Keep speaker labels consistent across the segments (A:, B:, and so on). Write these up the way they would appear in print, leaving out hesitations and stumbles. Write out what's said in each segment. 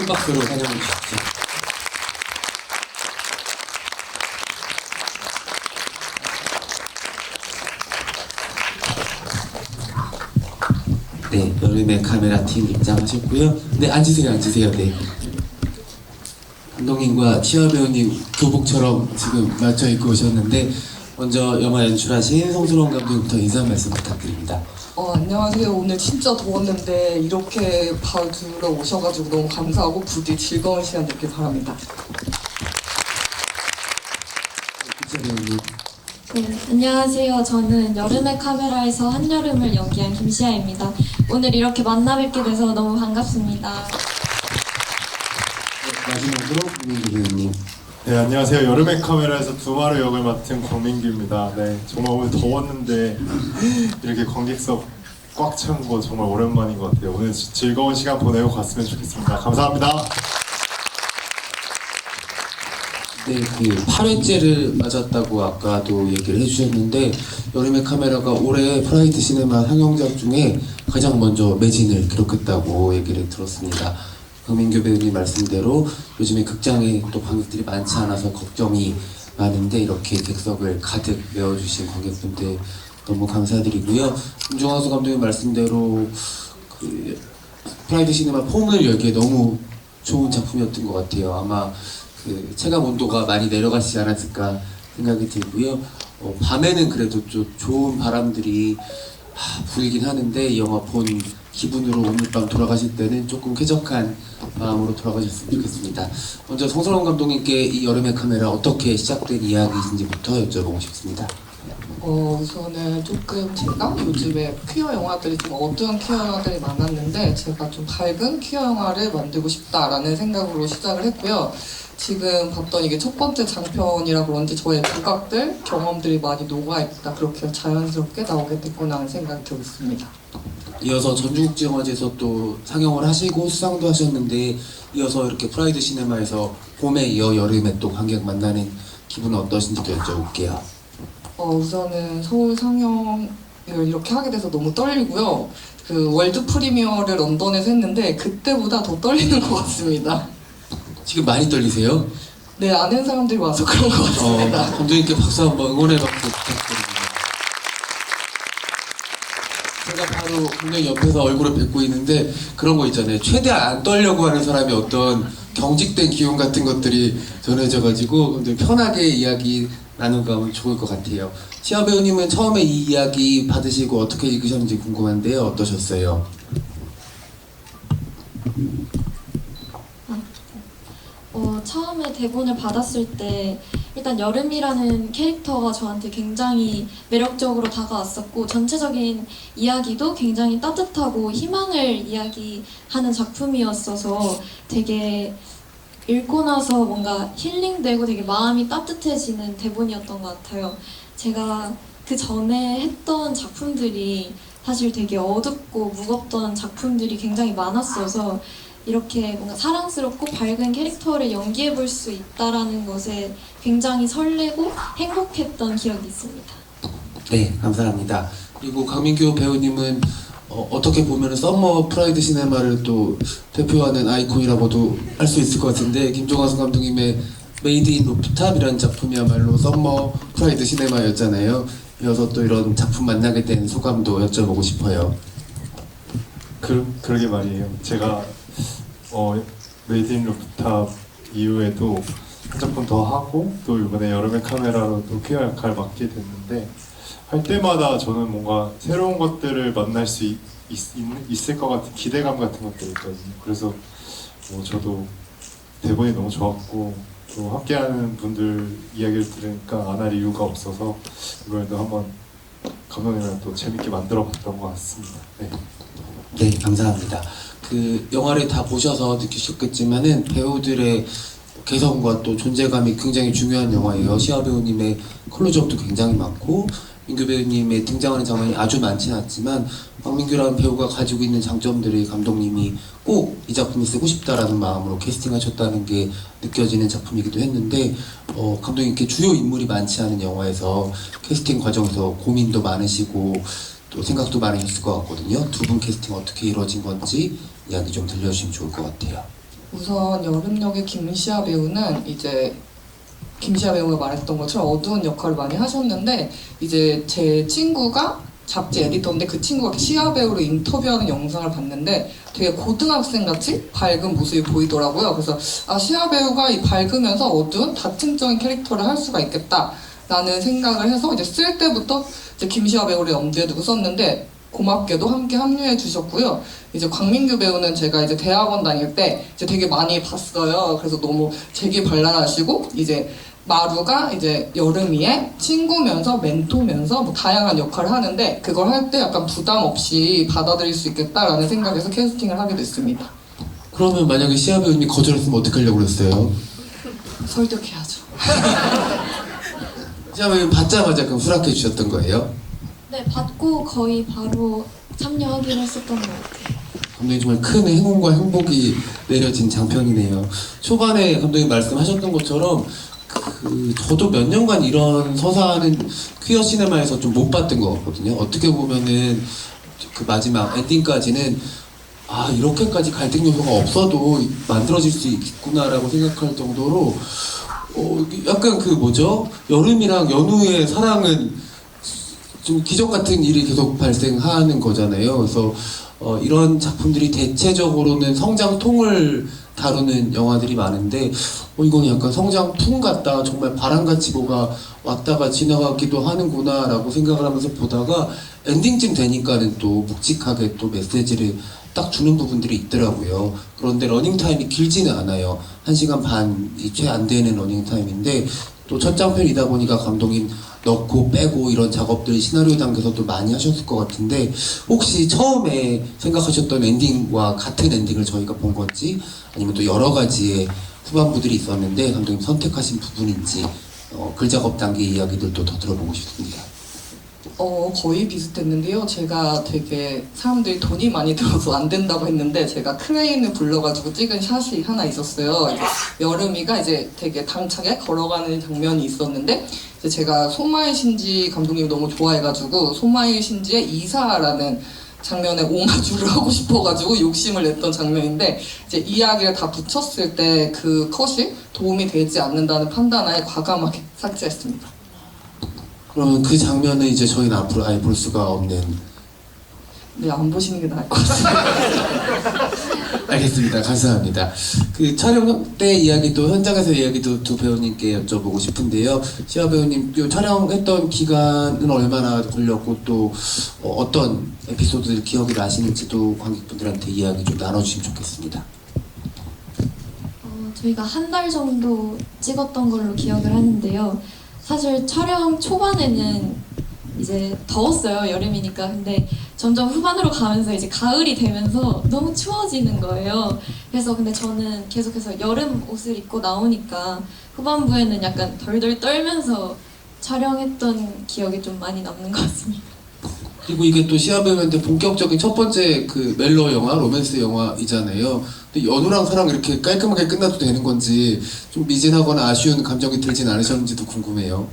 A: 큰 박수로 환영해 주십시오. 네, 여름의 카메라 팀 입장하셨고요. 네, 앉으세요. 네. 감독님과 치아 배우님 교복처럼 지금 맞춰 입고 오셨는데 먼저 영화 연출하신 송수롱 감독님부터 인사 한 말씀 부탁드립니다.
B: 안녕하세요. 오늘 진짜 더웠는데 이렇게 봐주러 오셔가지고 너무 감사하고 부디 즐거운 시간 되길 바랍니다.
A: 치아 배우님.
C: 네, 안녕하세요. 저는 여름의 카메라에서 한여름을 연기한 김시아입니다. 오늘 이렇게 만나 뵙게 돼서 너무 반갑습니다.
A: 네, 마지막으로 김민규 배우님.
D: 네, 안녕하세요. 여름의 카메라에서 두마루 역을 맡은 권민규입니다. 네, 정말 오늘 더웠는데 이렇게 관객석 꽉 찬 거 정말 오랜만인 것 같아요. 오늘 즐거운 시간 보내고 갔으면 좋겠습니다. 감사합니다.
A: 네, 그 8회째를 맞았다고 아까도 얘기를 해주셨는데 여름의 카메라가 올해 프라이드 시네마 상영작 중에 가장 먼저 매진을 기록했다고 얘기를 들었습니다. 강민규 배우님 말씀대로 요즘에 극장에 또 관객들이 많지 않아서 걱정이 많은데 이렇게 객석을 가득 메워주신 관객분들 너무 감사드리고요. 김종환수 감독님 말씀대로 그 프라이드 시네마 폼을 열기에 너무 좋은 작품이었던 것 같아요. 아마 그 체감 온도가 많이 내려가지 않았을까 생각이 들고요. 밤에는 그래도 좀 좋은 바람들이 불긴 하는데 이 영화 본 기분으로 오늘 밤 돌아가실 때는 조금 쾌적한 마음으로 돌아가셨으면 좋겠습니다. 먼저 송선홍 감독님께 이 여름의 카메라 어떻게 시작된 이야기인지부터 여쭤보고 싶습니다.
B: 우선은 조금 제가 요즘에 퀴어 영화들이 좀 어두운 퀴어 영화들이 많았는데 제가 좀 밝은 퀴어 영화를 만들고 싶다라는 생각으로 시작을 했고요. 지금 봤던 이게 첫 번째 장편이라 그런지 저의 두각들, 경험들이 많이 녹아있다. 그렇게 자연스럽게 나오게 됐구나 하는 생각이 들고 있습니다.
A: 이어서 전주국제영화제에서 또 상영을 하시고 수상도 하셨는데 이어서 이렇게 프라이드 시네마에서 봄에 이어 여름에 또 관객 만나는 기분은 어떠신지도 여쭤볼게요.
B: 우선은 서울 상영을 이렇게 하게 돼서 너무 떨리고요. 그 월드 프리미어를 런던에서 했는데 그때보다 더 떨리는 것 같습니다.
A: 지금 많이 떨리세요?
B: 네, 아는 사람들이 와서 그런 것 같습니다.
A: 감독님께 박수 한번 응원의 박수 부탁드립니다. 제가 바로 감독님 옆에서 얼굴을 뵙고 있는데 그런 거 있잖아요. 최대한 안 떨려고 하는 사람이 어떤 경직된 기운 같은 것들이 전해져가지고 감독님 편하게 이야기 나누고 하면 좋을 것 같아요. 시아 배우님은 처음에 이 이야기 받으시고 어떻게 읽으셨는지 궁금한데요. 어떠셨어요?
C: 처음에 대본을 받았을 때 일단 여름이라는 캐릭터가 저한테 굉장히 매력적으로 다가왔었고 전체적인 이야기도 굉장히 따뜻하고 희망을 이야기하는 작품이었어서 되게 읽고 나서 뭔가 힐링되고 되게 마음이 따뜻해지는 대본이었던 것 같아요. 제가 그 전에 했던 작품들이 사실 되게 어둡고 무겁던 작품들이 굉장히 많았어서 이렇게 뭔가 사랑스럽고 밝은 캐릭터를 연기해 볼 수 있다라는 것에 굉장히 설레고 행복했던 기억이 있습니다.
A: 네, 감사합니다. 그리고 강민규 배우님은 어떻게 보면 썸머 프라이드 시네마를 또 대표하는 아이콘이라고도 할 수 있을 것 같은데 김종환 감독님의 메이드 인 루프탑이라는 작품이야말로 썸머 프라이드 시네마였잖아요. 이어서 또 이런 작품 만나게 된 소감도 여쭤보고 싶어요.
D: 그러게 말이에요. 제가 메이드 인 루프탑 이후에도 한 작품 더 하고 또 이번에 여름의 카메라로 또 퀴어 역할을 맡게 됐는데 할 때마다 저는 뭔가 새로운 것들을 만날 수 있을 것 같은 기대감 같은 것들이 있거든요. 그래서 저도 대본이 너무 좋았고 또 함께하는 분들 이야기를 들으니까 안 할 이유가 없어서 이번에도 한번 감독님이랑 또 재밌게 만들어봤던 것 같습니다. 네.
A: 네, 감사합니다. 그 영화를 다 보셔서 느끼셨겠지만은 배우들의 개성과 또 존재감이 굉장히 중요한 영화예요. 시아 배우님의 클로즈업도 굉장히 많고 민규 배우님의 등장하는 장면이 아주 많지는 않지만 박민규라는 배우가 가지고 있는 장점들을 감독님이 꼭 이 작품을 쓰고 싶다라는 마음으로 캐스팅하셨다는 게 느껴지는 작품이기도 했는데 감독님께 주요 인물이 많지 않은 영화에서 캐스팅 과정에서 고민도 많으시고 또 생각도 많으셨을 것 같거든요. 두 분 캐스팅 어떻게 이루어진 건지 이야기 좀 들려주시면 좋을 것 같아요.
B: 우선 여름 역의 김시아 배우는 이제 김시아 배우가 말했던 것처럼 어두운 역할을 많이 하셨는데 이제 제 친구가 잡지 에디터인데 그 친구가 시아 배우로 인터뷰하는 영상을 봤는데 되게 고등학생 같이 밝은 모습이 보이더라고요. 그래서 아, 시아 배우가 이 밝으면서 어두운 다층적인 캐릭터를 할 수가 있겠다라는 생각을 해서 이제 쓸 때부터 이제 김시아 배우를 염두에 두고 썼는데 고맙게도 함께 합류해 주셨고요. 이제 광민규 배우는 제가 이제 대학원 다닐 때 이제 되게 많이 봤어요. 그래서 너무 재기발랄하시고 이제 마루가 이제 여름이의 친구면서 멘토면서 뭐 다양한 역할을 하는데 그걸 할 때 약간 부담 없이 받아들일 수 있겠다라는 생각에서 캐스팅을 하게 됐습니다.
A: 그러면 만약에 시아 배우님이 거절했으면 어떻게 하려고 그랬어요?
B: 설득해야죠.
A: 시아 배우님 받자마자 그럼 수락해 주셨던 거예요?
C: 네, 받고 거의 바로 참여하기로 했었던 것 같아요.
A: 감독님 정말 큰 행운과 행복이 내려진 장편이네요. 초반에 감독님 말씀하셨던 것처럼 저도 몇 년간 이런 서사는 퀴어 시네마에서 좀 못 봤던 것 같거든요. 어떻게 보면은 그 마지막 엔딩까지는 아 이렇게까지 갈등 요소가 없어도 만들어질 수 있구나라고 생각할 정도로 약간 그 뭐죠? 여름이랑 연우의 사랑은 좀 기적 같은 일이 계속 발생하는 거잖아요. 그래서 이런 작품들이 대체적으로는 성장통을 다루는 영화들이 많은데 이건 약간 성장통 같다. 정말 바람같이 뭐가 왔다가 지나가기도 하는구나 라고 생각을 하면서 보다가 엔딩쯤 되니까는 또 묵직하게 또 메시지를 딱 주는 부분들이 있더라고요. 그런데 러닝타임이 길지는 않아요. 1시간 반이 채 안 되는 러닝타임인데 또 첫 장편이다 보니까 감독님 넣고 빼고 이런 작업들 시나리오 단계에서도 많이 하셨을 것 같은데 혹시 처음에 생각하셨던 엔딩과 같은 엔딩을 저희가 본 건지 아니면 또 여러 가지의 후반부들이 있었는데 감독님 선택하신 부분인지 글 작업 단계 이야기들도 더 들어보고 싶습니다.
B: 거의 비슷했는데요. 제가 되게 사람들이 돈이 많이 들어서 안 된다고 했는데 제가 크레인을 불러가지고 찍은 샷이 하나 있었어요. 이제 여름이가 이제 되게 당차게 걸어가는 장면이 있었는데 이제 제가 소마이 신지 감독님이 너무 좋아해가지고 소마이 신지의 이사라는 장면에 오마주를 하고 싶어가지고 욕심을 냈던 장면인데 이제 이야기를 다 붙였을 때 그 컷이 도움이 되지 않는다는 판단하에 과감하게 삭제했습니다.
A: 그러면 그 장면은 이제 저희는 앞으로 아예 볼 수가 없는.
B: 네, 안 보시는 게 나을 것 같아요.
A: 알겠습니다. 감사합니다. 그 촬영 때 이야기도 현장에서 이야기도 두 배우님께 여쭤보고 싶은데요. 시아 배우님 촬영했던 기간은 얼마나 걸렸고 또 어떤 에피소드들 기억이 나시는지도 관객분들한테 이야기 좀 나눠주시면 좋겠습니다.
C: 저희가 한 달 정도 찍었던 걸로 기억을 하는데요. 사실 촬영 초반에는 이제 더웠어요. 여름이니까. 근데 점점 후반으로 가면서 이제 가을이 되면서 너무 추워지는 거예요. 그래서 근데 저는 계속해서 여름 옷을 입고 나오니까 후반부에는 약간 덜덜 떨면서 촬영했던 기억이 좀 많이 남는 것 같습니다.
A: 그리고 이게 또 시아 배우한테 본격적인 첫 번째 그 멜로 영화, 로맨스 영화이잖아요. 근데 연우랑 사랑 이렇게 깔끔하게 끝나도 되는 건지 좀 미진하거나 아쉬운 감정이 들진 않으셨는지도 궁금해요.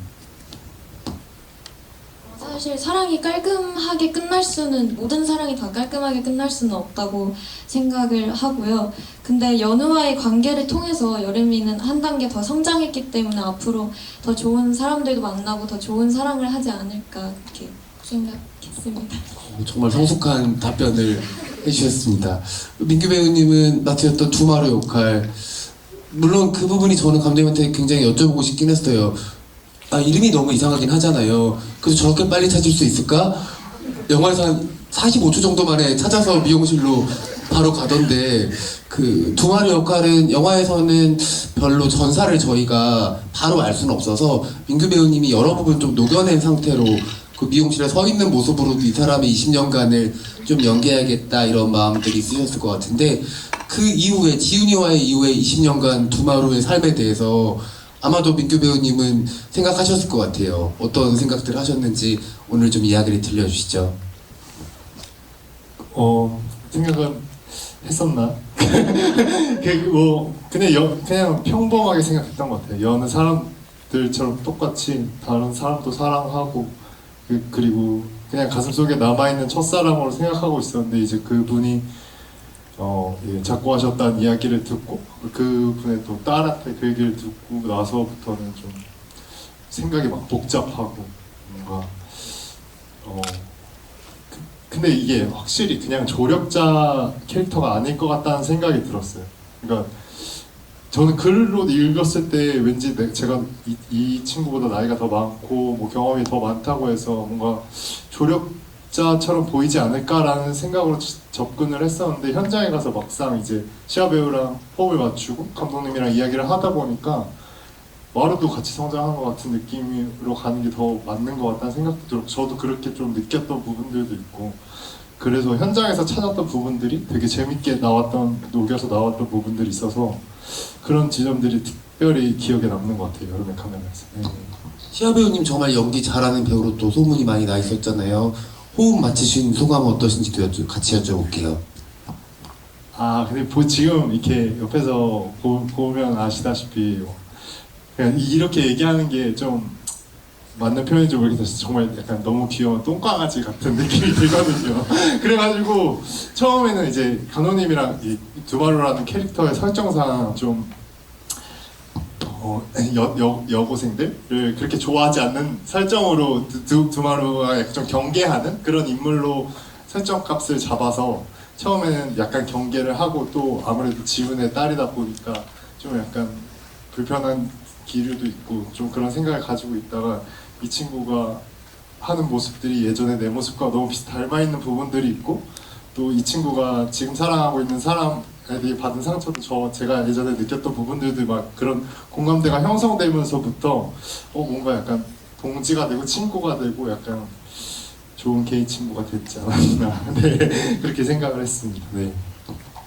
C: 사실 사랑이 깔끔하게 끝날 수는 모든 사랑이 다 깔끔하게 끝날 수는 없다고 생각을 하고요. 근데 연우와의 관계를 통해서 여름이는 한 단계 더 성장했기 때문에 앞으로 더 좋은 사람들도 만나고 더 좋은 사랑을 하지 않을까 그렇게 생각했습니다.
A: 정말 성숙한 답변을 해주셨습니다. 민규 배우님은 맡으셨던 두마루 역할, 물론 그 부분이 저는 감독님한테 굉장히 여쭤보고 싶긴 했어요. 아, 이름이 너무 이상하긴 하잖아요. 그래서 저렇게 빨리 찾을 수 있을까? 영화에서 한 45초 정도 만에 찾아서 미용실로 바로 가던데 그 두마루 역할은 영화에서는 별로 전사를 저희가 바로 알 수는 없어서 민규 배우님이 여러 부분 좀 녹여낸 상태로 그 미용실에 서 있는 모습으로도 이 사람이 20년간을 좀 연기해야겠다 이런 마음들이 있으셨을 것 같은데 그 이후에 지훈이와의 이후에 20년간 두마루의 삶에 대해서 아마도 민규 배우님은 생각하셨을 것 같아요. 어떤 생각들 하셨는지 오늘 좀 이야기를 들려주시죠.
D: 생각은 했었나? 그냥 평범하게 생각했던 것 같아요. 여느 사람들처럼 똑같이 다른 사람도 사랑하고 그리고 그냥 가슴속에 남아있는 첫사랑으로 생각하고 있었는데 이제 그분이 예, 작고하셨다는 이야기를 듣고 그분의 또 딸한테 그 얘기를 듣고 나서부터는 좀 생각이 막 복잡하고 뭔가 근데 이게 확실히 그냥 조력자 캐릭터가 아닐 것 같다는 생각이 들었어요. 그러니까 저는 글로 읽었을 때 왠지 제가 이 친구보다 나이가 더 많고 뭐 경험이 더 많다고 해서 뭔가 조력자처럼 보이지 않을까라는 생각으로 접근을 했었는데 현장에 가서 막상 이제 시아 배우랑 호흡을 맞추고 감독님이랑 이야기를 하다 보니까 마루도 같이 성장한 것 같은 느낌으로 가는 게 더 맞는 것 같다는 생각도 들었고 저도 그렇게 좀 느꼈던 부분들도 있고 그래서 현장에서 찾았던 부분들이 되게 재밌게 녹여서 나왔던 부분들이 있어서 그런 지점들이 특별히 기억에 남는 것 같아요. 여름의 카메라에서.
A: 시아 배우님 정말 연기 잘하는 배우로 또 소문이 많이 나 있었잖아요. 호흡 맞추신 소감은 어떠신지도 같이 여쭤볼게요.
D: 근데 지금 이렇게 옆에서 보면 아시다시피 그냥 이렇게 얘기하는 게 좀 맞는 표현인지 모르겠어요. 정말 약간 너무 귀여운 똥강아지 같은 느낌이 들거든요. 그래가지고 처음에는 이제 감독님이랑 이 두마루라는 캐릭터의 설정상 좀 여고생들을 그렇게 좋아하지 않는 설정으로 두마루가 약간 좀 경계하는 그런 인물로 설정값을 잡아서 처음에는 약간 경계를 하고 또 아무래도 지훈의 딸이다 보니까 좀 약간 불편한 기류도 있고 좀 그런 생각을 가지고 있다가 이 친구가 하는 모습들이 예전에 내 모습과 너무 닮아 있는 부분들이 있고 또 이 친구가 지금 사랑하고 있는 사람에 받은 상처도 제가 예전에 느꼈던 부분들도 막 그런 공감대가 형성되면서부터 뭔가 약간 동지가 되고 친구가 되고 약간 좋은 게이 친구가 됐지 않았나 네, 그렇게 생각을 했습니다. 네.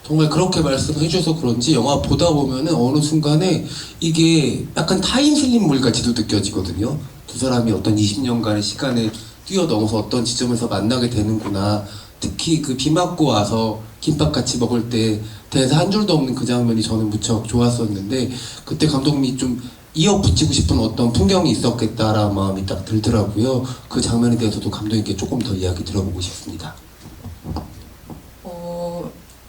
A: 정말 그렇게 말씀해 주셔서 그런지 영화 보다 보면은 어느 순간에 이게 약간 타임슬립물 같이도 느껴지거든요. 두 사람이 어떤 20년간의 시간을 뛰어넘어서 어떤 지점에서 만나게 되는구나. 특히 그 비 맞고 와서 김밥 같이 먹을 때 대사 한 줄도 없는 그 장면이 저는 무척 좋았었는데 그때 감독님이 좀 이어붙이고 싶은 어떤 풍경이 있었겠다라는 마음이 딱 들더라고요. 그 장면에 대해서도 감독님께 조금 더 이야기 들어보고 싶습니다.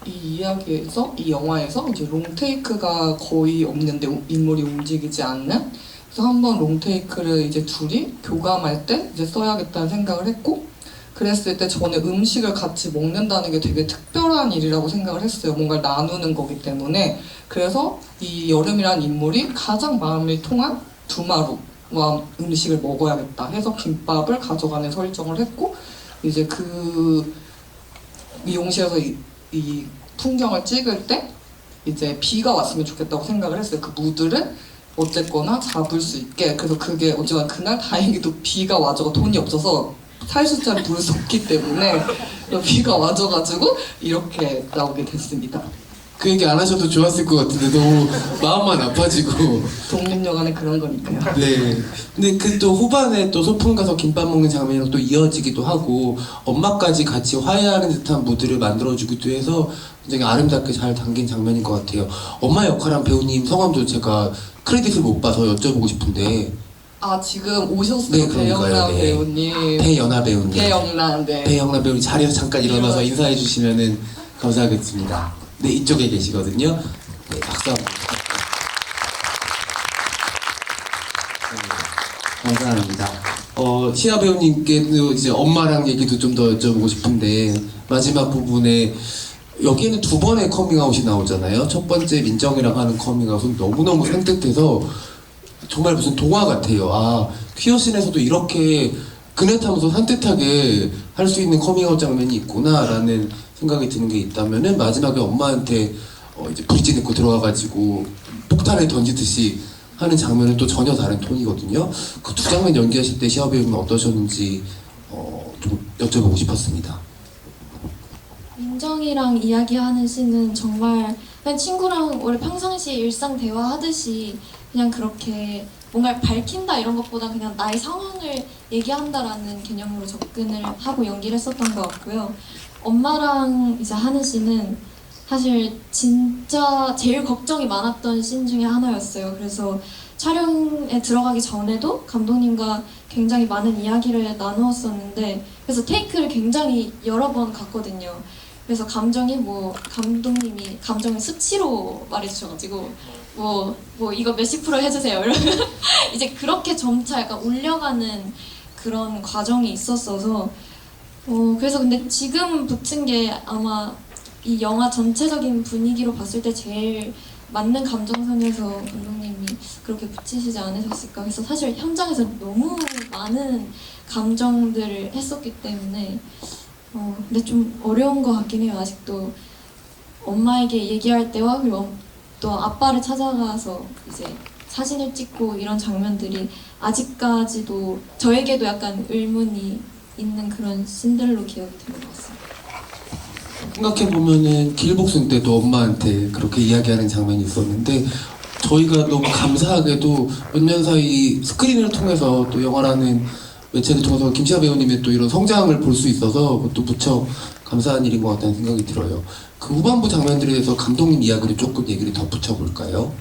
B: 이 이야기에서 이 영화에서 이제 롱테이크가 거의 없는데 인물이 움직이지 않는 그래서 한번 롱테이크를 이제 둘이 교감할 때 이제 써야겠다는 생각을 했고 그랬을 때 저는 음식을 같이 먹는다는 게 되게 특별한 일이라고 생각을 했어요. 뭔가를 나누는 거기 때문에 그래서 이 여름이라는 인물이 가장 마음이 통한 두마루와 음식을 먹어야겠다 해서 김밥을 가져가는 설정을 했고 이제 그 미용실에서 이 풍경을 찍을 때 이제 비가 왔으면 좋겠다고 생각을 했어요. 그 무드를 어쨌거나 잡을 수 있게 그래서 그게 어쨌거나 그날 다행히도 비가 와줘서 돈이 없어서 살수자를 부를 수 없기 때문에 비가 와줘가지고 이렇게 나오게 됐습니다.
A: 그 얘기 안 하셔도 좋았을 것 같은데 너무 마음만 아파지고.
B: 독립영화는 그런 거니까요.
A: 네. 근데 그 또 후반에 또 소풍 가서 김밥 먹는 장면이랑 또 이어지기도 하고 엄마까지 같이 화해하는 듯한 무드를 만들어주기도 해서 굉장히 아름답게 잘 담긴 장면인 것 같아요. 엄마 역할한 배우님 성함도 제가 크레딧을 못 봐서 여쭤보고 싶은데.
B: 지금 오셨어요.
A: 네, 그러니까요.
B: 배영란
A: 네.
B: 배우님.
A: 배연아 배우님.
B: 배영란, 네.
A: 배영란 배우님 자리에서 잠깐 일어나서
B: 네,
A: 인사해 주시면은 감사하겠습니다. 네, 이쪽에 계시거든요. 네, 박수 한번. 네, 감사합니다. 시아 배우님께도 이제 엄마랑 얘기도 좀 더 여쭤보고 싶은데 마지막 부분에 여기에는 두 번의 커밍아웃이 나오잖아요. 첫 번째 민정이랑 하는 커밍아웃은 너무너무 산뜻해서 정말 무슨 동화 같아요. 퀴어씬에서도 이렇게 그네 타면서 산뜻하게 할 수 있는 커밍아웃 장면이 있구나라는 생각이 드는 게 있다면은 마지막에 엄마한테 이제 브릿지 넣고 들어가가지고 폭탄을 던지듯이 하는 장면은 또 전혀 다른 톤이거든요. 그 두 장면 연기하실 때 시아 배우는 어떠셨는지 좀 여쭤보고 싶었습니다.
C: 민정이랑 이야기하는 씬은 정말 그냥 친구랑 원래 평상시 일상 대화하듯이 그냥 그렇게 뭔가를 밝힌다 이런 것보다 그냥 나의 상황을 얘기한다라는 개념으로 접근을 하고 연기를 했었던 것 같고요. 엄마랑 이제 하는 씬은 사실 진짜 제일 걱정이 많았던 씬 중에 하나였어요. 그래서 촬영에 들어가기 전에도 감독님과 굉장히 많은 이야기를 나누었었는데 그래서 테이크를 굉장히 여러 번 갔거든요. 그래서 감정이 뭐 감독님이 감정을 수치로 말해주셔가지고 뭐 이거 몇십 프로 해주세요 이러면 이제 그렇게 점차 약간 올려가는 그런 과정이 있었어서 그래서 근데 지금 붙인 게 아마 이 영화 전체적인 분위기로 봤을 때 제일 맞는 감정선에서 감독님이 그렇게 붙이시지 않으셨을까. 그래서 사실 현장에서 너무 많은 감정들을 했었기 때문에 근데 좀 어려운 것 같긴 해요. 아직도 엄마에게 얘기할 때와 그리고 또 아빠를 찾아가서 이제 사진을 찍고 이런 장면들이 아직까지도 저에게도 약간 의문이 있는 그런 씬들로 기억이 되는 것 같습니다.
A: 생각해보면은 길복순 때도 엄마한테 그렇게 이야기하는 장면이 있었는데 저희가 너무 감사하게도 몇 년 사이 스크린을 통해서 또 영화라는 매체를 통해서 김시아 배우님의 또 이런 성장을 볼 수 있어서 그것도 무척 감사한 일인 것 같다는 생각이 들어요. 그 후반부 장면들에 대해서 감독님 이야기를 조금 얘기를 덧붙여 볼까요?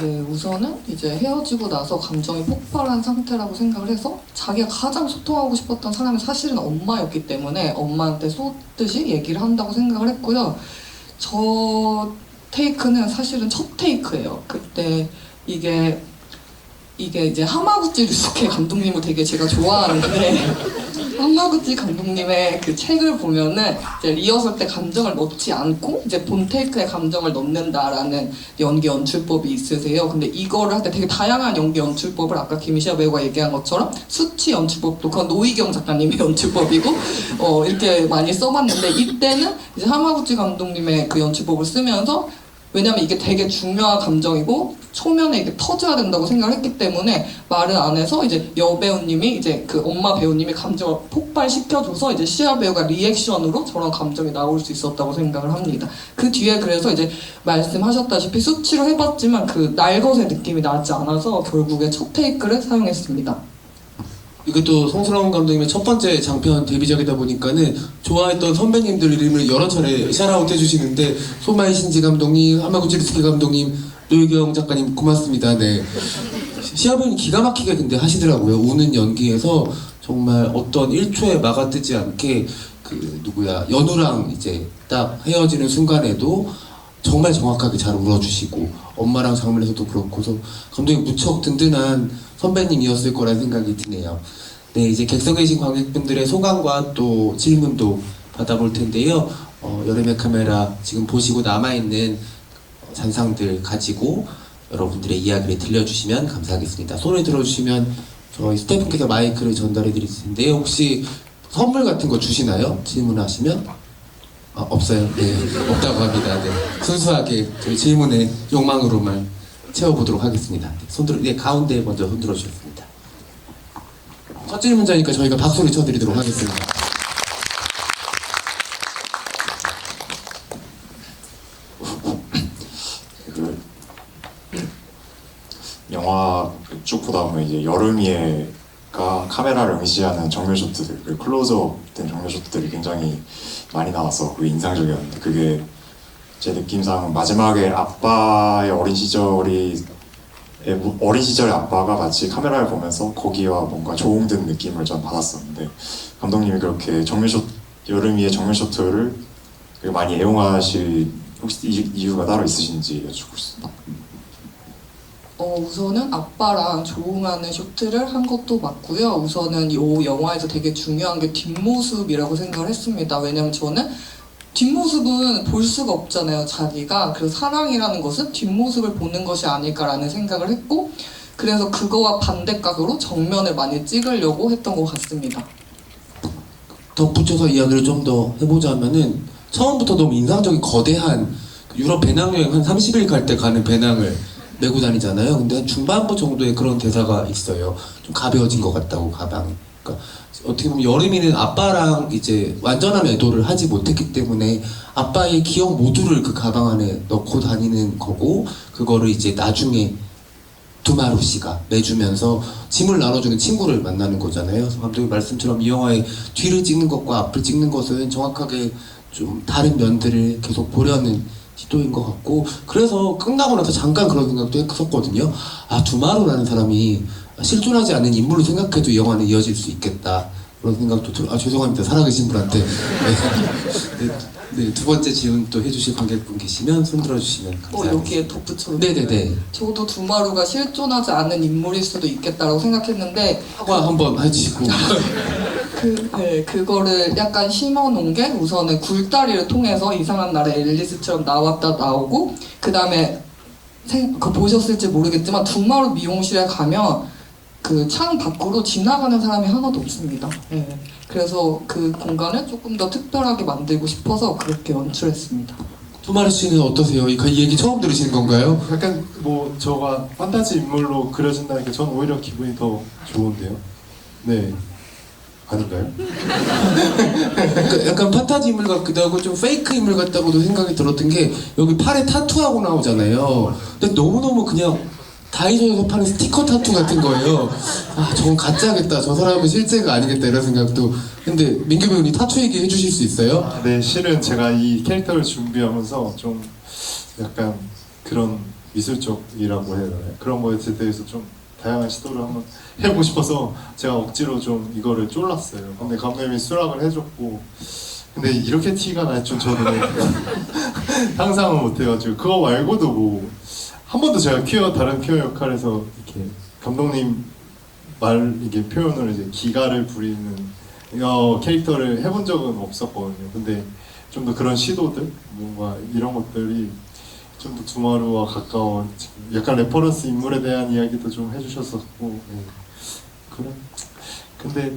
B: 네, 우선은 이제 헤어지고 나서 감정이 폭발한 상태라고 생각을 해서 자기가 가장 소통하고 싶었던 사람이 사실은 엄마였기 때문에 엄마한테 쏟듯이 얘기를 한다고 생각을 했고요. 저 테이크는 사실은 첫 테이크예요. 그때 이게 이제 하마구치 류스케 감독님을 되게 제가 좋아하는데 하마구치 감독님의 그 책을 보면은 이제 리허설 때 감정을 넣지 않고 이제 본 테이크에 감정을 넣는다라는 연기 연출법이 있으세요. 근데 이거를 할 때 되게 다양한 연기 연출법을 아까 김시아 배우가 얘기한 것처럼 수치 연출법도 그건 노희경 작가님의 연출법이고 이렇게 많이 써봤는데 이때는 이제 하마구치 감독님의 그 연출법을 쓰면서 왜냐면 이게 되게 중요한 감정이고 초면에 이게 터져야 된다고 생각을 했기 때문에 말을 안 해서 이제 여배우님이 이제 그 엄마 배우님이 감정을 폭발시켜줘서 이제 시아 배우가 리액션으로 저런 감정이 나올 수 있었다고 생각을 합니다. 그 뒤에 그래서 이제 말씀하셨다시피 수치로 해봤지만 그 날것의 느낌이 나지 않아서 결국에 첫 테이크를 사용했습니다.
A: 이것도 송슬아원 감독님의 첫 번째 장편 데뷔작이다 보니까는 좋아했던 선배님들 이름을 여러 차례 샤라웃 해주시는데 소마이 신지 감독님, 하마구치 류스케 감독님, 노유경 작가님 고맙습니다. 네. 시아배우님 기가 막히게 근데 하시더라고요. 우는 연기에서 정말 어떤 1초에 막아뜨지 않게 그 누구야 연우랑 이제 딱 헤어지는 순간에도 정말 정확하게 잘 울어주시고 엄마랑 장면에서도 그렇고서 감독님 무척 든든한 선배님이었을 거라는 생각이 드네요. 네, 이제 객석에 계신 관객분들의 소감과 또 질문도 받아볼 텐데요. 여름의 카메라 지금 보시고 남아있는 잔상들 가지고 여러분들의 이야기를 들려주시면 감사하겠습니다. 손을 들어주시면 저희 스태프분께서 마이크를 전달해 드릴 텐데요. 혹시 선물 같은 거 주시나요? 질문하시면? 없어요? 네, 없다고 합니다. 네, 순수하게 저희 질문의 욕망으로만 채워보도록 하겠습니다. 네, 가운데 먼저 손들어 주셨습니다. 첫 질문자니까 저희가 박수를 쳐드리도록 하겠습니다.
E: 영화 쭉 보다 보면 이제 여름이가 카메라를 의지하는 정면 ሾ트들, 그 클로즈업 된 정면 ሾ트들이 굉장히 많이 나와서 그게 인상적이었는데 그게 제 느낌상 마지막에 아빠의 어린 시절의 아빠가 마치 카메라를 보면서 거기와 뭔가 조응된 느낌을 전 받았었는데 감독님이 그렇게 여름이의 정면 셔터를 많이 애용하실 혹시 이유가 따로 있으신지 여쭙고 싶습니다.
B: 우선은 아빠랑 조응하는 쇼트를 한 것도 맞고요. 우선은 이 영화에서 되게 중요한 게 뒷모습이라고 생각을 했습니다. 왜냐면 저는 뒷모습은 볼 수가 없잖아요, 자기가. 그래서 사랑이라는 것은 뒷모습을 보는 것이 아닐까라는 생각을 했고 그래서 그거와 반대각으로 정면을 많이 찍으려고 했던 것 같습니다.
A: 덧붙여서 이야기를 좀 더 해보자면은 처음부터 너무 인상적인 거대한 유럽 배낭여행 한 30일 갈 때 가는 배낭을 메고 다니잖아요. 근데 중반부 정도의 그런 대사가 있어요. 좀 가벼워진 것 같다고 가방이. 그러니까 어떻게 보면 여름이는 아빠랑 이제 완전한 애도를 하지 못했기 때문에 아빠의 기억 모두를 그 가방 안에 넣고 다니는 거고 그거를 이제 나중에 두마루 씨가 내주면서 짐을 나눠주는 친구를 만나는 거잖아요. 그래서 감독님 말씀처럼 이 영화의 뒤를 찍는 것과 앞을 찍는 것은 정확하게 좀 다른 면들을 계속 보려는 시도인 것 같고 그래서 끝나고 나서 잠깐 그런 생각도 했었거든요. 두마루라는 사람이 실존하지 않는 인물로 생각해도 이 영화는 이어질 수 있겠다. 그런 생각도 아 죄송합니다 살아계신 분한테 네, 두 번째 질문 또 해주실 관객분 계시면 손 들어주시면 감사하겠습니다.
B: 여기에 덧붙여도
A: 네네네.
B: 저도 두마루가 실존하지 않은 인물일 수도 있겠다라고 생각했는데
A: 사과 한번 해주시고
B: 그거를 약간 심어놓은 게 우선은 굴다리를 통해서 이상한 나라의 앨리스처럼 나오고 그 다음에 그거 보셨을지 모르겠지만 두마루 미용실에 가면 그 창 밖으로 지나가는 사람이 하나도 없습니다. 예. 그래서 그 공간을 조금 더 특별하게 만들고 싶어서 그렇게 연출했습니다.
A: 두마루 씨는 어떠세요? 이 얘기 처음 들으시는 건가요?
D: 약간 뭐 저가 판타지 인물로 그려진다니까 전 오히려 기분이 더 좋은데요. 네. 아닌가요?
A: 그러니까 약간 판타지 인물 같기도 하고 좀 페이크 인물 같다고도 생각이 들었던 게 여기 팔에 타투하고 나오잖아요. 근데 너무너무 그냥 다이소에서 파는 스티커 타투 같은 거예요. 아 저건 가짜겠다. 저 사람은 실제가 아니겠다 이런 생각도. 근데 민규 배우님 타투 얘기 해주실 수 있어요?
D: 네, 실은 제가 이 캐릭터를 준비하면서 좀 약간 그런 미술적이라고 해야 되나요? 그런 거에 대해서 좀 다양한 시도를 한번 해보고 싶어서 제가 억지로 좀 이거를 쫄랐어요. 근데 감독님이 수락을 해줬고 근데 이렇게 티가 날 줄 저는 상상을 못해가지고 그거 말고도 뭐 한 번도 제가 다른 퀴어 역할에서 이렇게 감독님 이게 표현을 이제 기가를 부리는 캐릭터를 해본 적은 없었거든요. 근데 좀 더 그런 시도들 뭔가 이런 것들이 좀 더 두마루와 가까운 약간 레퍼런스 인물에 대한 이야기도 좀 해주셨었고 네. 그래. 근데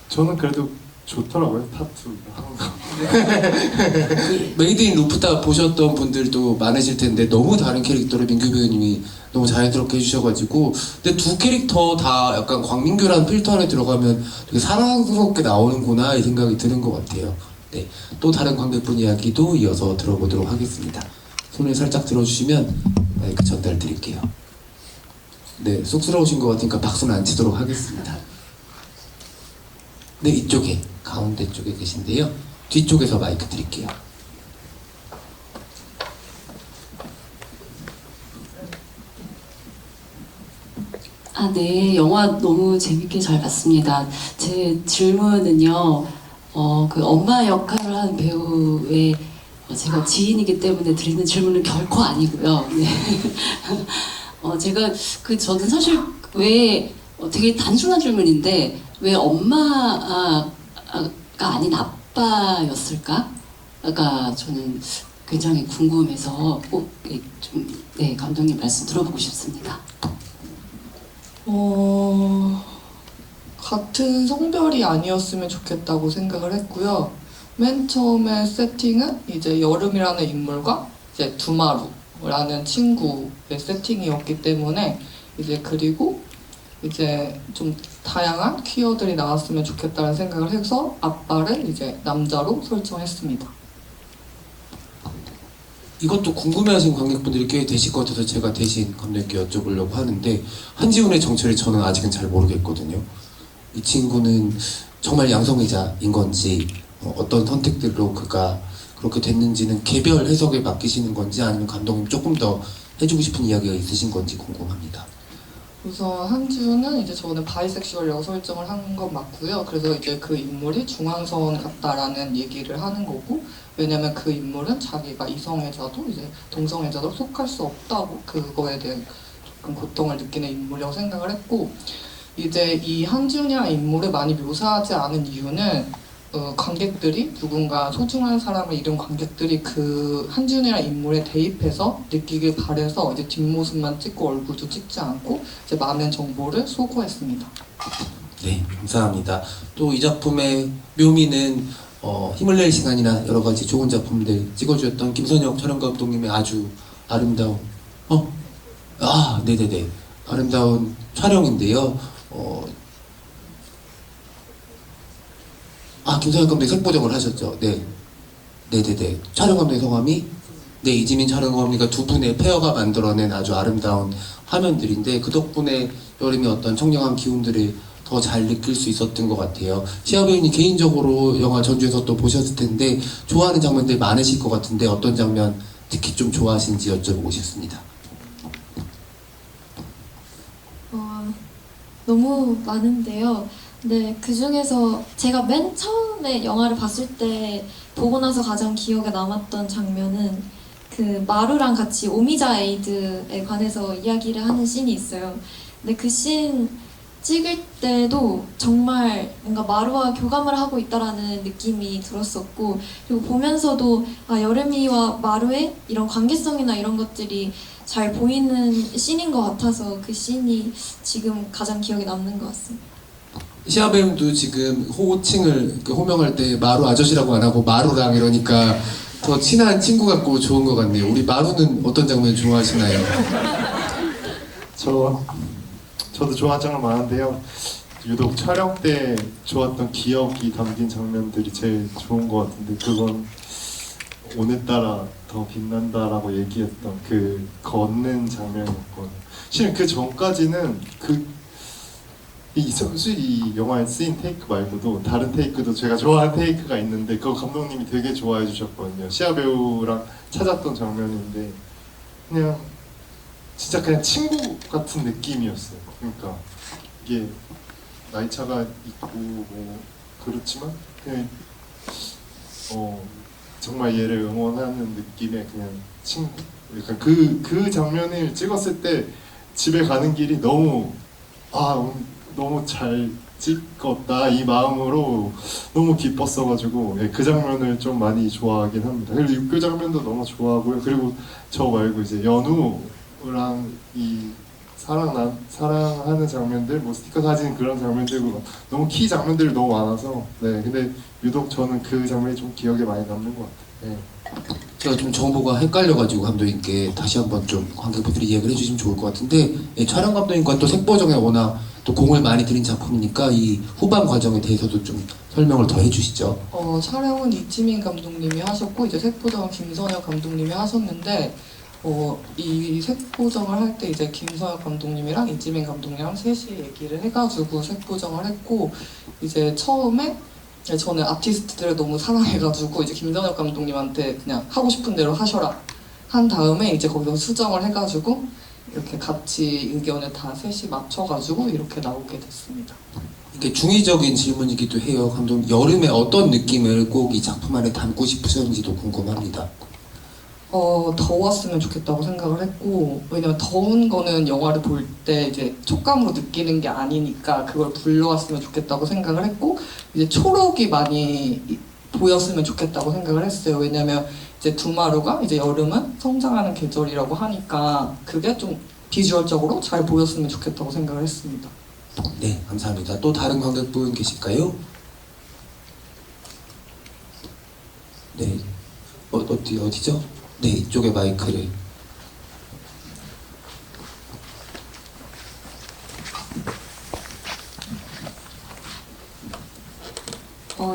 D: 저는 그래도 좋더라고요 타투 하는 거.
A: 그 메이드 인 루프탑 보셨던 분들도 많으실 텐데 너무 다른 캐릭터를 민규 배우님이 너무 자연스럽게 해주셔가지고 근데 두 캐릭터 다 약간 광민규라는 필터 안에 들어가면 되게 사랑스럽게 나오는구나 이 생각이 드는 것 같아요. 네, 또 다른 관객분 이야기도 이어서 들어보도록 하겠습니다. 손을 살짝 들어주시면 마이크 전달 드릴게요. 네, 쑥스러우신 것 같으니까 박수는 안 치도록 하겠습니다. 네, 이쪽에 가운데 쪽에 계신데요. 뒤쪽에서 마이크 드릴게요.
F: 아, 네. 영화 너무 재밌게 잘 봤습니다. 제 질문은요, 그 엄마 역할을 한 배우의 제가 지인이기 때문에 드리는 질문은 결코 아니고요. 네. 제가 저는 사실 왜 되게 단순한 질문인데 왜 엄마가 아닌 아빠였을까가 저는 굉장히 궁금해서 꼭 좀 네, 감독님 말씀 들어보고 싶습니다.
B: 같은 성별이 아니었으면 좋겠다고 생각을 했고요. 맨 처음에 세팅은 이제 여름이라는 인물과 이제 두마루라는 친구의 세팅이었기 때문에 그리고 이제 좀 다양한 퀴어들이 나왔으면 좋겠다는 생각을 해서 아빠를 이제 남자로 설정했습니다.
A: 이것도 궁금해하시는 관객분들이 꽤 되실 것 같아서 제가 대신 감독님께 여쭤보려고 하는데 한지훈의 정체를 저는 아직은 잘 모르겠거든요. 이 친구는 정말 양성애자인 건지 어떤 선택들로 그가 그렇게 됐는지는 개별 해석에 맡기시는 건지 아니면 감독님 조금 더 해주고 싶은 이야기가 있으신 건지 궁금합니다.
B: 우선 한지우는 이제 저는 바이섹슈얼이라고 설정을 한 건 맞고요. 그래서 이제 그 인물이 중앙선 같다라는 얘기를 하는 거고, 왜냐면 그 인물은 자기가 이성애자도 이제 동성애자도 속할 수 없다고 그거에 대한 조금 고통을 느끼는 인물이라고 생각을 했고, 이제 이 한지훈이라는 인물을 많이 묘사하지 않은 이유는 관객들이 누군가 소중한 사람을 잃은 관객들이 그 한지훈이라는 인물에 대입해서 느끼길 바래서 이제 뒷모습만 찍고 얼굴도 찍지 않고 이제 많은 정보를 소거했습니다.
A: 네, 감사합니다. 또 이 작품의 묘미는 힘을 낼 시간이나 여러 가지 좋은 작품들 찍어주셨던 김선혁 촬영 감독님의 아주 아름다운 네네네 아름다운 촬영인데요. 김선혁 감독이 색보정을 하셨죠. 네, 네네네. 촬영 감독의 성함이 이지민 촬영 감독님과 두 분의 페어가 만들어낸 아주 아름다운 화면들인데 그 덕분에 여름의 어떤 청량한 기운들을 더 잘 느낄 수 있었던 것 같아요. 시아 배우님 개인적으로 영화 전주에서 또 보셨을 텐데 좋아하는 장면들 많으실 것 같은데 어떤 장면 특히 좀 좋아하시는지 여쭤보고 싶습니다.
C: 너무 많은데요. 네, 그 중에서 제가 맨 처음에 영화를 봤을 때 보고 나서 가장 기억에 남았던 장면은 그 마루랑 같이 오미자 에이드에 관해서 이야기를 하는 씬이 있어요. 근데 그 씬 찍을 때도 정말 뭔가 마루와 교감을 하고 있다라는 느낌이 들었었고, 그리고 보면서도 아, 여름이와 마루의 이런 관계성이나 이런 것들이 잘 보이는 씬인 것 같아서 그 씬이 지금 가장 기억에 남는 것 같습니다.
A: 시아 배우도 지금 호칭을 호명할 때 마루 아저씨라고 안 하고 마루랑 이러니까 더 친한 친구 같고 좋은 것 같네요. 우리 마루는 어떤 장면 좋아하시나요?
D: 저도 좋아하는 장면 많은데요. 유독 촬영 때 좋았던 기억이 담긴 장면들이 제일 좋은 것 같은데, 그건 오늘따라 더 빛난다라고 얘기했던 그 걷는 장면이었거든요. 실은 그 전까지는 이 영화에 쓰인 테이크 말고도 다른 테이크도 제가 좋아하는 테이크가 있는데, 그거 감독님이 되게 좋아해 주셨거든요. 시아 배우랑 찾았던 장면인데 그냥 진짜 그냥 친구 같은 느낌이었어요. 그러니까 이게 나이 차가 있고 뭐 그렇지만 그냥 정말 얘를 응원하는 느낌의 그냥 친구. 약간 그 장면을 찍었을 때 집에 가는 길이 너무 잘 찍었다 이 마음으로 너무 기뻤어가지고, 예, 그 장면을 좀 많이 좋아하긴 합니다. 그리고 육교 장면도 너무 좋아하고요. 그리고 저 말고 이제 연우랑 이 사랑하는 장면들, 뭐 스티커 사진 그런 장면들고 너무 키 장면들이 너무 많아서, 네, 근데 유독 저는 그 장면이 좀 기억에 많이 남는 것 같아요. 네.
A: 제가 좀 정보가 헷갈려가지고 감독님께 다시 한번 좀 관객분들이 이야기를 해주시면 좋을 것 같은데, 예, 촬영 감독님과 또 색보정에 워낙 또 공을 많이 들인 작품이니까 이 후반 과정에 대해서도 좀 설명을 더 해주시죠.
B: 촬영은 이지민 감독님이 하셨고 이제 색보정은 김선혁 감독님이 하셨는데, 이 색보정을 할 때 이제 김선혁 감독님이랑 이지민 감독님이랑 셋이 얘기를 해가지고 색보정을 했고, 이제 처음에 저는 아티스트들을 너무 사랑해가지고 이제 김선혁 감독님한테 그냥 하고 싶은 대로 하셔라 한 다음에 이제 거기서 수정을 해가지고 이렇게 같이 의견을 다 셋이 맞춰가지고 이렇게 나오게 됐습니다.
A: 이게 중의적인 질문이기도 해요. 감독님, 여름에 어떤 느낌을 꼭 이 작품 안에 담고 싶으셨는지도 궁금합니다.
B: 더웠으면 좋겠다고 생각을 했고, 왜냐면 더운 거는 영화를 볼 때 이제 촉감으로 느끼는 게 아니니까 그걸 불러왔으면 좋겠다고 생각을 했고, 이제 초록이 많이 보였으면 좋겠다고 생각을 했어요. 왜냐면 이제 두마루가 이제 여름은 성장하는 계절이라고 하니까 그게 좀 비주얼적으로 잘 보였으면 좋겠다고 생각을 했습니다.
A: 네, 감사합니다. 또 다른 관객분 계실까요? 네, 어디죠? 네, 이쪽에 마이크를.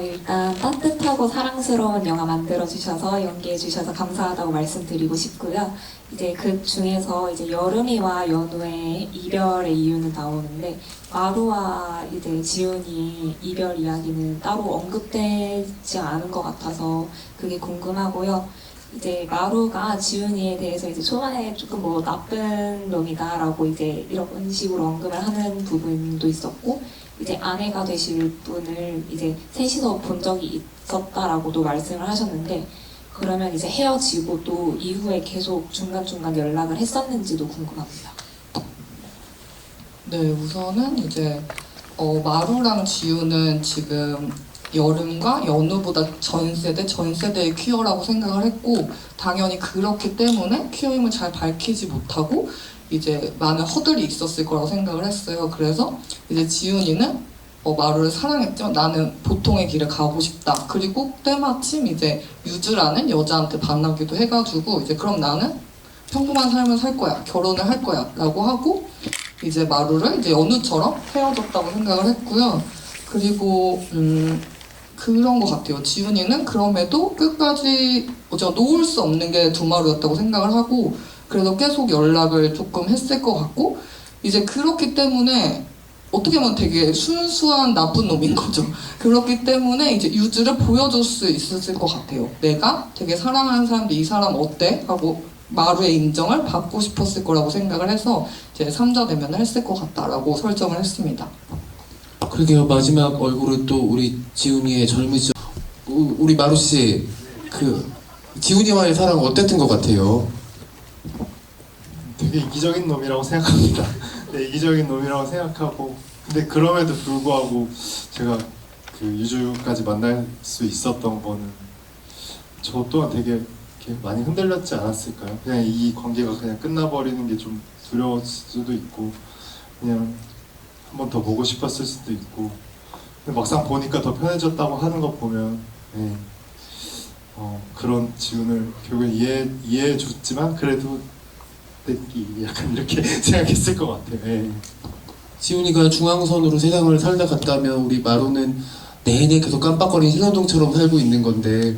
G: 일단 따뜻하고 사랑스러운 영화 만들어주셔서 연기해주셔서 감사하다고 말씀드리고 싶고요. 이제 그 중에서 이제 여름이와 연우의 이별의 이유는 나오는데, 마루와 이제 지훈이의 이별 이야기는 따로 언급되지 않은 것 같아서 그게 궁금하고요. 이제 마루가 지훈이에 대해서 이제 초반에 조금 뭐 나쁜 놈이다라고 이제 이런 식으로 언급을 하는 부분도 있었고, 이제 아내가 되실 분을 이제 셋이서 본 적이 있었다라고도 말씀을 하셨는데, 그러면 이제 헤어지고 또 이후에 계속 중간중간 연락을 했었는지도 궁금합니다.
B: 네, 우선은 이제 마루랑 지우는 지금 여름과 연우보다 전 세대의 퀴어라고 생각을 했고, 당연히 그렇기 때문에 퀴어임을 잘 밝히지 못하고 이제 많은 허들이 있었을 거라고 생각을 했어요. 그래서 이제 지훈이는 마루를 사랑했지만 나는 보통의 길을 가고 싶다. 그리고 때마침 이제 유주라는 여자한테 만나기도 해가지고 이제 그럼 나는 평범한 삶을 살 거야, 결혼을 할 거야 라고 하고 이제 마루를 이제 연우처럼 헤어졌다고 생각을 했고요. 그리고 그런 것 같아요. 지훈이는 그럼에도 끝까지 제가 놓을 수 없는 게 두마루였다고 생각을 하고, 그래서 계속 연락을 조금 했을 것 같고, 이제 그렇기 때문에 어떻게 보면 되게 순수한 나쁜 놈인 거죠. 그렇기 때문에 이제 유주를 보여줄 수 있었을 것 같아요. 내가 되게 사랑하는 사람인데 이 사람 어때? 하고 마루의 인정을 받고 싶었을 거라고 생각을 해서 이제 3자 대면을 했을 것 같다라고 설정을 했습니다.
A: 그러게요. 마지막 얼굴은 또 우리 지훈이의 젊은 시절. 우리 마루 씨, 그 지훈이와의 사랑 어땠던 것 같아요?
D: 되게 이기적인 놈이라고 생각합니다. 네, 이기적인 놈이라고 생각하고 근데 그럼에도 불구하고 제가 그 유주까지 만날 수 있었던 거는 저 또한 되게 이렇게 많이 흔들렸지 않았을까요? 그냥 이 관계가 그냥 끝나버리는 게 좀 두려웠을 수도 있고 그냥 한 번 더 보고 싶었을 수도 있고 근데 막상 보니까 더 편해졌다고 하는 거 보면 네. 그런 지훈을 결국엔 이해해 줬지만 그래도 떼기 약간 이렇게 생각했을 것 같아요. 네.
A: 지훈이가 중앙선으로 세상을 살다 갔다면 우리 마루는 내내 계속 깜빡거리는 신호등처럼 살고 있는 건데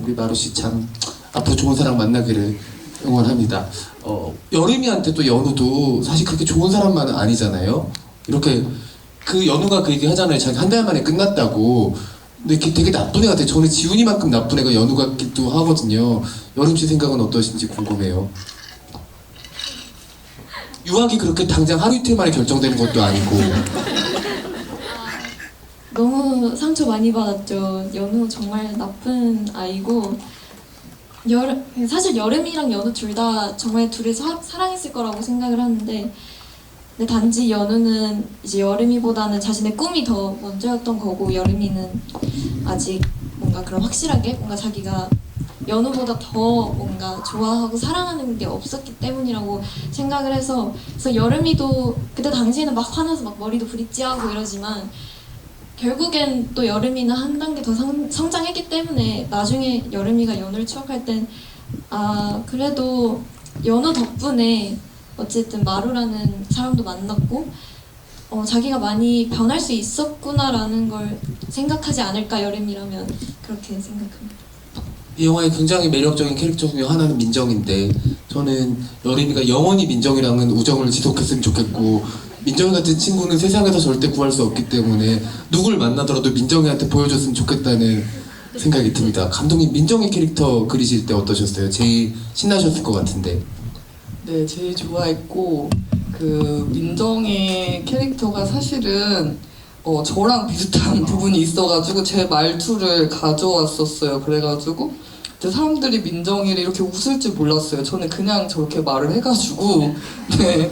A: 우리 마루 씨 참 앞으로 좋은 사람 만나기를 응원합니다. 여름이한테 또 연우도 사실 그렇게 좋은 사람만은 아니잖아요. 이렇게 그 연우가 그 얘기 하잖아요. 자기 한 달 만에 끝났다고. 근데 이렇게 되게 나쁜 애 같아요. 저는 지훈이만큼 나쁜 애가 연우 같기도 하거든요. 여름 씨 생각은 어떠신지 궁금해요. 유학이 그렇게 당장 하루 이틀 만에 결정되는 것도 아니고.
C: 너무 상처 많이 받았죠. 연우 정말 나쁜 아이고 사실 여름이랑 연우 둘 다 정말 둘이서 사랑했을 거라고 생각을 하는데 근데 단지 연우는 이제 여름이보다는 자신의 꿈이 더 먼저였던 거고 여름이는 아직 뭔가 그런 확실하게 뭔가 자기가 연우보다 더 뭔가 좋아하고 사랑하는 게 없었기 때문이라고 생각을 해서 그래서 여름이도 그때 당시에는 막 화나서 막 머리도 부리찌하고 이러지만 결국엔 또 여름이는 한 단계 더 성장했기 때문에 나중에 여름이가 연우를 추억할 땐 그래도 연우 덕분에 어쨌든 마루라는 사람도 만났고 자기가 많이 변할 수 있었구나라는 걸 생각하지 않을까 여름이라면 그렇게 생각합니다.
A: 이 영화의 굉장히 매력적인 캐릭터 중에 하나는 민정인데 저는 여름이가 영원히 민정이랑은 우정을 지속했으면 좋겠고 민정이 같은 친구는 세상에서 절대 구할 수 없기 때문에 누굴 만나더라도 민정이한테 보여줬으면 좋겠다는 생각이 듭니다. 감독님 민정이 캐릭터 그리실 때 어떠셨어요? 제일 신나셨을 것 같은데.
B: 네, 제일 좋아했고 그 민정의 캐릭터가 사실은 저랑 비슷한 부분이 있어가지고 제 말투를 가져왔었어요. 그래가지고 근데 사람들이 민정이를 이렇게 웃을 줄 몰랐어요. 저는 그냥 저렇게 말을 해가지고 네.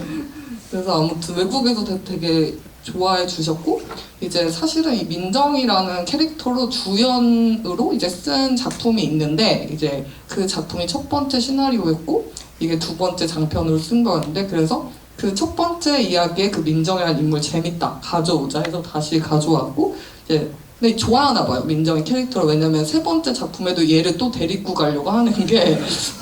B: 그래서 아무튼 외국에서 되게 좋아해 주셨고 이제 사실은 이 민정이라는 캐릭터로 주연으로 이제 쓴 작품이 있는데 이제 그 작품이 첫 번째 시나리오였고 이게 두 번째 장편으로 쓴 거였는데 그래서 그 첫 번째 이야기에 그 민정이라는 인물 재밌다 가져오자 해서 다시 가져왔고 이제 근데 좋아하나 봐요 민정이 캐릭터를 왜냐면 세 번째 작품에도 얘를 또 데리고 가려고 하는 게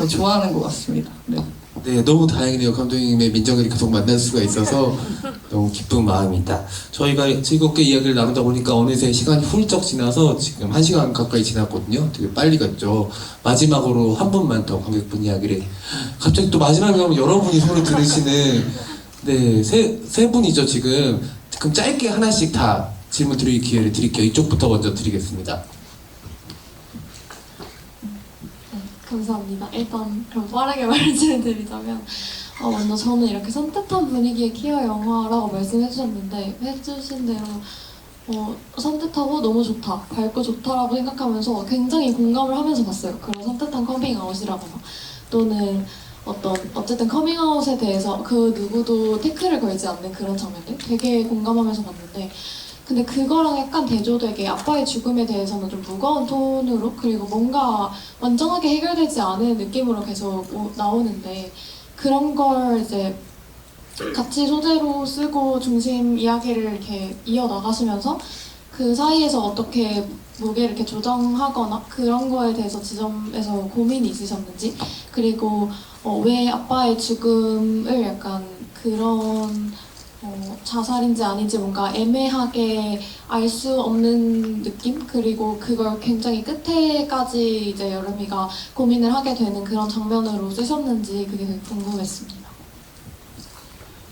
B: 좋아하는 것 같습니다. 네.
A: 네, 너무 다행이네요. 감독님의 민정이를 계속 만날 수가 있어서 너무 기쁜 마음입니다. 저희가 즐겁게 이야기를 나누다 보니까 어느새 시간이 훌쩍 지나서 지금 1시간 가까이 지났거든요. 되게 빨리 갔죠. 마지막으로 한 분만 더 관객분 이야기를 갑자기 또 마지막에 하면 여러분이 손을 들으시는 네, 세 분이죠 지금. 그럼 짧게 하나씩 다 질문 드릴 기회를 드릴게요. 이쪽부터 먼저 드리겠습니다.
C: 감사합니다. 일단 그럼 빠르게 말씀을 드리자면 먼저 저는 이렇게 산뜻한 분위기의 퀴어 영화라고 말씀해 주셨는데 해주신 대로 산뜻하고 너무 좋다, 밝고 좋다라고 생각하면서 굉장히 공감을 하면서 봤어요. 그런 산뜻한 커밍아웃이라거나 또는 어쨌든 커밍아웃에 대해서 그 누구도 태클을 걸지 않는 그런 장면들 되게 공감하면서 봤는데 근데 그거랑 약간 대조되게 아빠의 죽음에 대해서는 좀 무거운 톤으로 그리고 뭔가 완전하게 해결되지 않은 느낌으로 계속 나오는데 그런 걸 이제 같이 소재로 쓰고 중심 이야기를 이렇게 이어나가시면서 그 사이에서 어떻게 무게를 이렇게 조정하거나 그런 거에 대해서 지점에서 고민이 있으셨는지 그리고 왜 아빠의 죽음을 약간 그런 자살인지 아닌지 뭔가 애매하게 알 수 없는 느낌? 그리고 그걸 굉장히 끝에까지 이제 여름이가 고민을 하게 되는 그런 장면으로 쓰셨는지 그게 되게 궁금했습니다.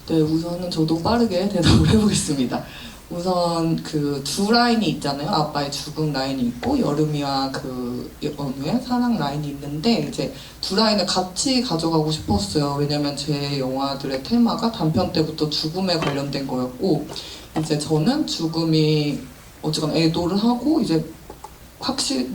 B: 네, 우선은 저도 빠르게 대답을 해보겠습니다. 우선 그 두 라인이 있잖아요. 아빠의 죽음 라인이 있고 여름이와 그 연우의 사랑 라인이 있는데 이제 두 라인을 같이 가져가고 싶었어요. 왜냐면 제 영화들의 테마가 단편 때부터 죽음에 관련된 거였고 이제 저는 죽음이 어쨌거나 애도를 하고 이제 확실히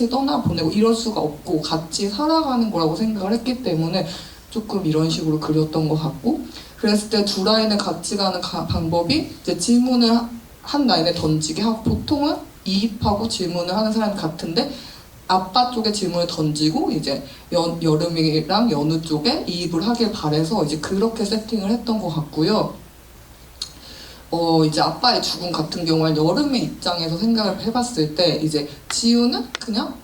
B: 떠나보내고 이럴 수가 없고 같이 살아가는 거라고 생각을 했기 때문에 조금 이런 식으로 그렸던 것 같고, 그랬을 때 두 라인을 같이 가는 방법이 이제 질문을 한 라인에 던지게 하고, 보통은 이입하고 질문을 하는 사람이 같은데 아빠 쪽에 질문을 던지고 이제 여름이랑 연우 쪽에 이입을 하길 바래서 이제 그렇게 세팅을 했던 것 같고요. 이제 아빠의 죽음 같은 경우는 여름의 입장에서 생각을 해봤을 때 이제 지우는 그냥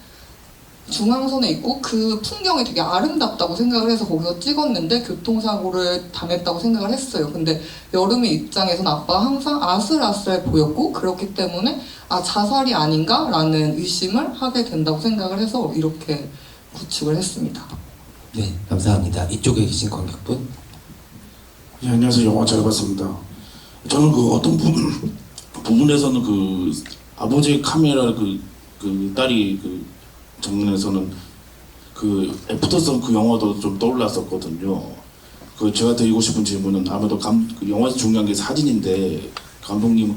B: 중앙선에 있고 그 풍경이 되게 아름답다고 생각을 해서 거기서 찍었는데 교통사고를 당했다고 생각을 했어요. 근데 여름의 입장에서는 아빠가 항상 아슬아슬해 보였고, 그렇기 때문에 자살이 아닌가? 라는 의심을 하게 된다고 생각을 해서 이렇게 구축을 했습니다.
A: 네, 감사합니다. 이쪽에 계신 관객분.
H: 네, 안녕하세요. 영화 잘 봤습니다. 저는 그 어떤 부분에서는 그 아버지의 카메라 그 딸이 그 장면에서는 그 애프터선 그 영화도 좀 떠올랐었거든요. 그 제가 드리고 싶은 질문은 아무래도 그 영화에서 중요한 게 사진인데, 감독님은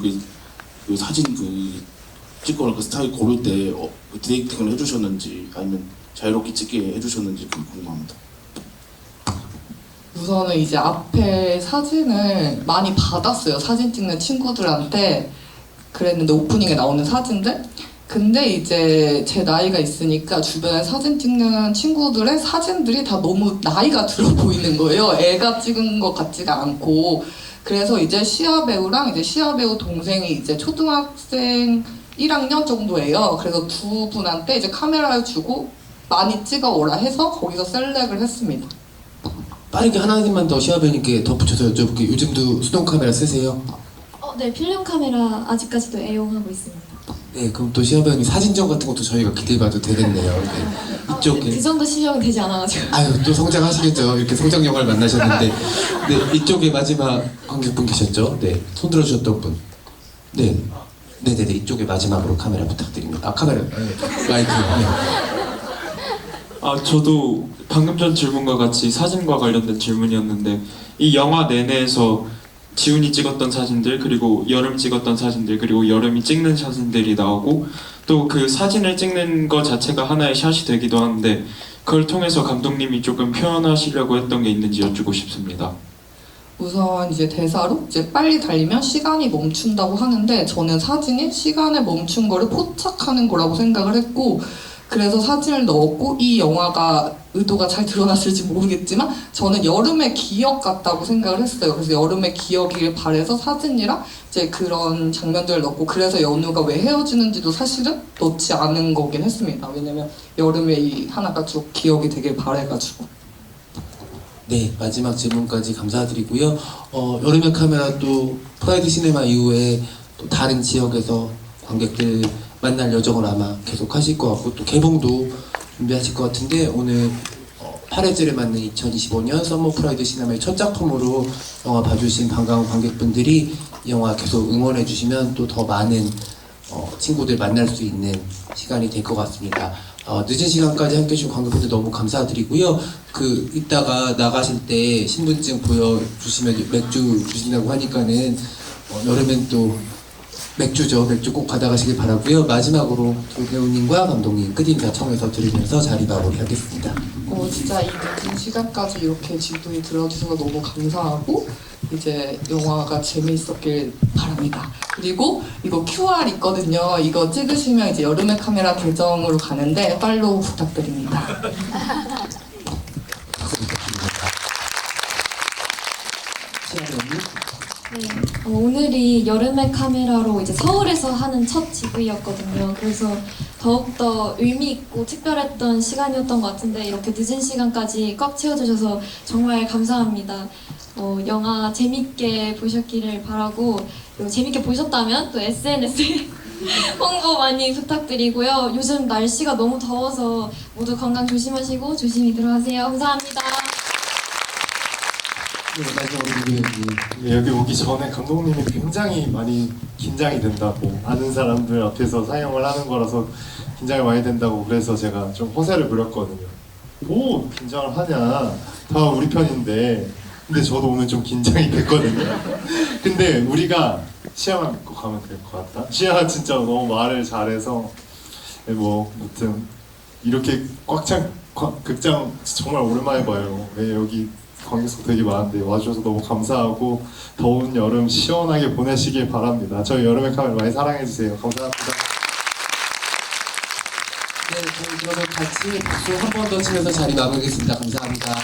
H: 그 사진 그 찍거나 그 스타일 고를 때 그 디렉팅을 해주셨는지 아니면 자유롭게 찍게 해주셨는지 궁금합니다.
B: 우선은 이제 앞에 사진을 많이 받았어요. 사진 찍는 친구들한테. 그랬는데 오프닝에 나오는 사진들. 근데 이제 제 나이가 있으니까 주변에 사진 찍는 친구들의 사진들이 다 너무 나이가 들어 보이는 거예요. 애가 찍은 것 같지가 않고. 그래서 이제 시아 배우랑 이제 시아 배우 동생이 이제 초등학생 1학년 정도예요. 그래서 두 분한테 이제 카메라를 주고 많이 찍어오라 해서 거기서 셀렉을 했습니다.
A: 빠르게 하나님만 더 시아배우님께 덧붙여서 여쭤볼게요. 요즘도 수동 카메라 쓰세요?
C: 네, 필름 카메라 아직까지도 애용하고 있습니다.
A: 네, 그럼 또 시아배우님 사진전 같은 것도 저희가 기대해봐도 되겠네요. 네. 이쪽에.
C: 그 정도 실력은 되지 않아가지고.
A: 아유, 또 성장하시겠죠. 이렇게 성장 영화를 만나셨는데. 네, 이쪽에 마지막 관객분 계셨죠? 네, 손 들어주셨던 분. 네. 네네네, 이쪽에 마지막으로 카메라 부탁드립니다. 카메라. 네. 마이크. 네.
I: 저도 방금 전 질문과 같이 사진과 관련된 질문이었는데, 이 영화 내내에서 지훈이 찍었던 사진들, 그리고 여름 찍었던 사진들, 그리고 여름이 찍는 사진들이 나오고, 또 그 사진을 찍는 것 자체가 하나의 샷이 되기도 하는데, 그걸 통해서 감독님이 조금 표현하시려고 했던 게 있는지 여쭈고 싶습니다.
B: 우선 이제 대사로 이제 빨리 달리면 시간이 멈춘다고 하는데, 저는 사진이 시간을 멈춘 거를 포착하는 거라고 생각을 했고, 그래서 사진을 넣었고, 이 영화가 의도가 잘 드러났을지 모르겠지만 저는 여름의 기억 같다고 생각을 했어요. 그래서 여름의 기억이길 바래서 사진이랑 이제 그런 장면들을 넣고, 그래서 연우가 왜 헤어지는지도 사실은 넣지 않은 거긴 했습니다. 왜냐면 여름의 이 하나가 쭉 기억이 되길 바래가지고.
A: 네, 마지막 질문까지 감사드리고요. 여름의 카메라 또 프라이드 시네마 이후에 또 다른 지역에서 관객들 만날 여정을 아마 계속 하실 것 같고, 또 개봉도 준비하실 것 같은데, 오늘 8회째를 맞는 2025년 썸머 프라이드 시네마의 첫 작품으로 영화 봐주신 반가운 관객분들이 이 영화 계속 응원해 주시면 또 더 많은 친구들 만날 수 있는 시간이 될 것 같습니다. 늦은 시간까지 함께 해주신 관객분들 너무 감사드리고요. 이따가 나가실 때 신분증 보여주시면 맥주 주신다고 하니까는 여름엔 또 맥주죠. 맥주 꼭 받아가시길 바라고요. 마지막으로 두 배우님과 감독님 끝인사 청해서 들으면서 자리 마무리하겠습니다.
B: 진짜 이 늦은 시간까지 이렇게 질문이 들어주셔서 너무 감사하고, 이제 영화가 재미있었길 바랍니다. 그리고 이거 QR 있거든요. 이거 찍으시면 이제 여름의 카메라 계정으로 가는데 팔로우 부탁드립니다.
C: 네, 오늘이 여름의 카메라로 이제 서울에서 하는 첫 GV였거든요. 그래서 더욱더 의미 있고 특별했던 시간이었던 것 같은데, 이렇게 늦은 시간까지 꽉 채워주셔서 정말 감사합니다. 영화 재밌게 보셨기를 바라고, 그리고 재밌게 보셨다면 또 SNS에 홍보 많이 부탁드리고요. 요즘 날씨가 너무 더워서 모두 건강 조심하시고 조심히 들어가세요. 감사합니다.
A: 네, 마지막으로 두 배우님.
D: 네, 여기 오기 전에 감독님이 굉장히 많이 긴장이 된다고, 아는 사람들 앞에서 상영을 하는 거라서 긴장이 많이 된다고, 그래서 제가 좀 허세를 부렸거든요. 뭐 긴장을 하냐, 다 우리 편인데. 근데 저도 오늘 좀 긴장이 됐거든요. 근데 우리가 시야만 믿고 가면 될 것 같다. 시야가 진짜 너무 말을 잘해서 뭐 아무튼 이렇게 꽉 찬 극장 정말 오랜만에 봐요. 여기 관객석 되게 많은데 와주셔서 너무 감사하고 더운 여름 시원하게 보내시길 바랍니다. 저희 여름의 카메라 많이 사랑해주세요. 감사합니다.
A: 네, 저희 그러면 같이 박수 한 번 더 치면서 자리 마무리하겠습니다. 감사합니다.